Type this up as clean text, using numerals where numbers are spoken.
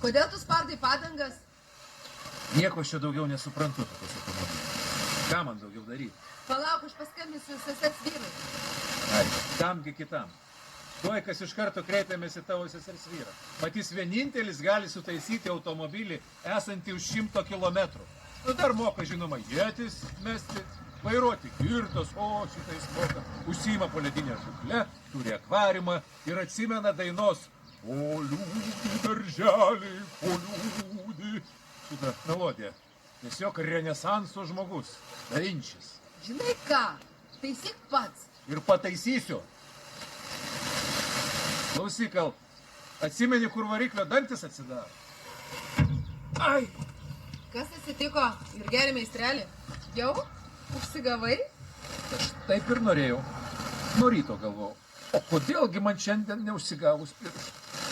Kodėl tu spardai padangas? Nieko aš čia daugiau nesuprantu tokios automobilių. Ką man daugiau daryti? Palauk, aš paskambinsiu sesers vyrui. Ai, tamgi kitam. Tuoj, kas iš karto kreipiamės į tavo sesers vyrą. Matys vienintelis gali sutaisyti automobilį esantį už 100 kilometrų. Nu, dar moka, žinoma, ietis mesti, vairuoti girtos, o šitais moka. Užsiima poledinę žuklę, turi akvariumą ir atsimena dainos O liūdį darželį, o liūdį. Šitą melodiją. Tiesiog renesanso žmogus. Dainčis. Žinai ką? Taisyk pats. Ir pataisysiu. Klausyk, gal atsimeni, kur variklio dantis atsidaro? Ai! Kas atsitiko? Ir geri meistrelį? Jau? Užsigavai? Aš taip ir norėjau. Nuo ryto galvojau. O kodėlgi man šiandien neužsigavus pirštų?